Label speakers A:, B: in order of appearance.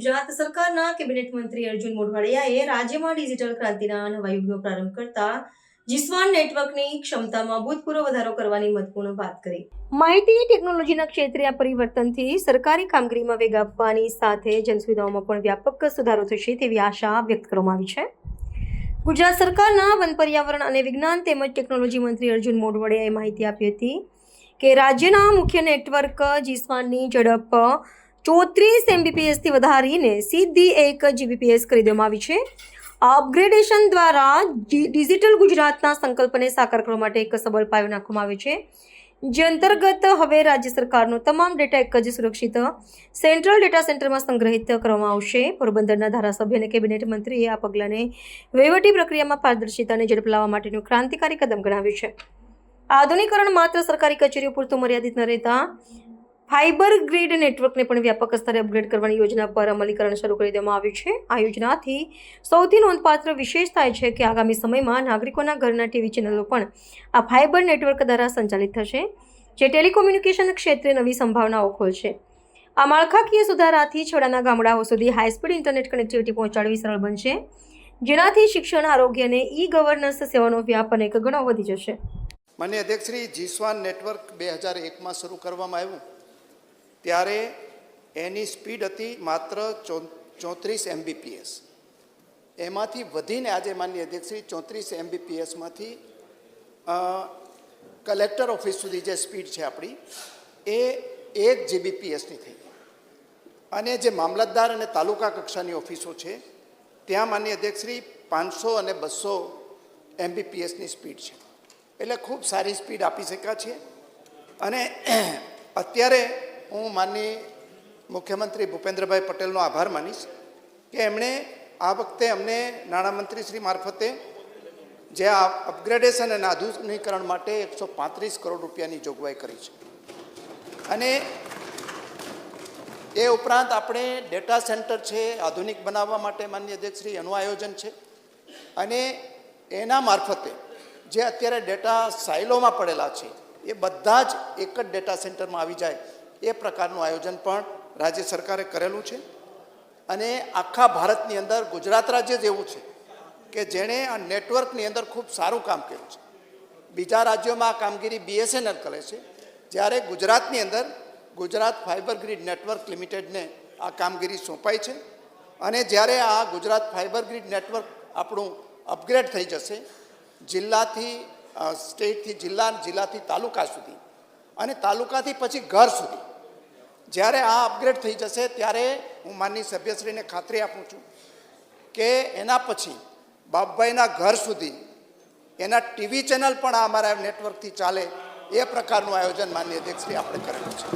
A: ગુજરાત સરકારના કેબિનેટ મંત્રી અર્જુન મોઢવાડિયાએ રાજ્યમાં ડિજિટલ ક્રાંતિના નવા યુગનો પ્રારંભ કરતા જીસ્વાન નેટવર્કની ક્ષમતામાં ભૂતપૂર્વ વધારો કરવાની મહત્વપૂર્ણ વાત કરી. માહિતી ટેકનોલોજીના ક્ષેત્રે આ પરિવર્તનથી સરકારી કામગીરીમાં વેગ આપવાની સાથે જનસુવિધાઓમાં પણ વ્યાપક સુધારો થશે તેવી આશા વ્યક્ત કરવામાં આવી છે. ગુજરાત સરકારના વન પર્યાવરણ અને વિજ્ઞાન તેમજ ટેકનોલોજી મંત્રી અર્જુન મોઢવાડિયાએ માહિતી આપી હતી કે રાજ્યના મુખ્ય નેટવર્ક જીસ્વાનની ઝડપ 34 Mbps થી વધારીને સીધી 1 Gbps કરી દેવામાં આવી છે. આ અપગ્રેડેશન દ્વારા ડિજિટલ ગુજરાતના સંકલ્પને સાકાર કરવા માટે એક સબળ પાયો નાખવામાં આવ્યો છે, જે અંતર્ગત હવે રાજ્ય સરકારનો તમામ ડેટા એક જ સુરક્ષિત સેન્ટ્રલ ડેટા સેન્ટરમાં સંગ્રહિત કરવામાં આવશે. પોરબંદરના ધારાસભ્ય અને કેબિનેટ મંત્રીએ આ પગલાંને વહીવટી પ્રક્રિયામાં પારદર્શિતા અને ઝડપ લાવવા માટેનું ક્રાંતિકારી કદમ ગણાવ્યું છે. આધુનિકરણ માત્ર સરકારી કચેરીઓ પૂરતું મર્યાદિત ન રહેતા ફાઇબર ગ્રીડ નેટવર્કને પણ વ્યાપક સ્તરે અપગ્રેડ કરવાની યોજના પર અમલીકરણ શરૂ કરી દેવામાં આવ્યું છે. આ યોજનાથી સૌથી નોંધપાત્ર વિશેષતા એ છે કે આગામી સમયમાં નાગરિકોના ઘરના ટીવી ચેનલો પણ આ ફાઇબર નેટવર્ક દ્વારા સંચાલિત થશે, જે ટેલિકોમ્યુનિકેશન ક્ષેત્રે નવી સંભાવનાઓ ખોલશે. આ માળખાકીય સુધારાથી છેવાડાના ગામડાઓ સુધી હાઈસ્પીડ ઇન્ટરનેટ કનેક્ટિવિટી પહોંચાડવી સરળ બનશે, જેનાથી શિક્ષણ, આરોગ્ય અને ઈ-ગવર્નન્સ સેવાનો વ્યાપ અનેક ગણો વધી જશે.
B: માનનીય અધ્યક્ષશ્રી, જીસ્વાન નેટવર્ક 2001માં શરૂ કરવામાં આવ્યું ત્યારે એની સ્પીડ હતી માત્ર 34 Mbps. એમાંથી વધીને આજે માનનીય અધ્યક્ષશ્રી 34 Mbpsમાંથી કલેક્ટર ઓફિસ સુધી જે સ્પીડ છે આપણી એ 1 Gbpsની થઈ ગઈ. અને જે મામલતદાર અને તાલુકા કક્ષાની ઓફિસો છે ત્યાં માનનીય અધ્યક્ષશ્રી 500 અને 200 Mbpsની સ્પીડ છે. એટલે ખૂબ સારી સ્પીડ આપી શક્યા છે. અને અત્યારે હું માનની મુખ્યમંત્રી ભૂપેન્દ્રભાઈ પટેલનો આભાર માનીશ કે એમણે આ વખતે અમને નાણામંત્રી શ્રી મારફતે જે આ અપગ્રેડેશન અને આધુનિકરણ માટે 135 કરોડ રૂપિયાની જોગવાઈ કરી છે. અને એ ઉપરાંત આપણે ડેટા સેન્ટર છે આધુનિક બનાવવા માટે માનનીય અધ્યક્ષશ્રી એનું આયોજન છે. અને એના મારફતે જે અત્યારે ડેટા સાઇલોમાં પડેલા છે એ બધા જ એક જ ડેટા સેન્ટરમાં આવી જાય એ પ્રકારનું આયોજન પણ રાજ્ય સરકારે કરેલું છે. અને આખા ભારતની અંદર ગુજરાત રાજ્ય જ એવું છે કે જેણે આ નેટવર્કની અંદર ખૂબ સારું કામ કર્યું છે. બીજા રાજ્યોમાં આ કામગીરી BSNL કરે છે, જ્યારે ગુજરાતની અંદર ગુજરાત ફાઇબર ગ્રીડ નેટવર્ક લિમિટેડને આ કામગીરી સોંપાઈ છે. અને જ્યારે આ ગુજરાત ફાઇબર ગ્રીડ નેટવર્ક આપણું અપગ્રેડ થઈ જશે જિલ્લાથી સ્ટેટથી જિલ્લા, જિલ્લાથી તાલુકા સુધી અને તાલુકાથી પછી ઘર સુધી, જ્યારે આ અપગ્રેડ થઈ જશે ત્યારે હું માનની સભ્યશ્રીને ખાતરી આપું છું કે એના પછી બાપભાઈના ઘર સુધી એના ટીવી ચેનલ પણ અમારા નેટવર્કથી ચાલે એ પ્રકારનું આયોજન માનનીય અધ્યક્ષશ્રી આપણે કરેલું છે.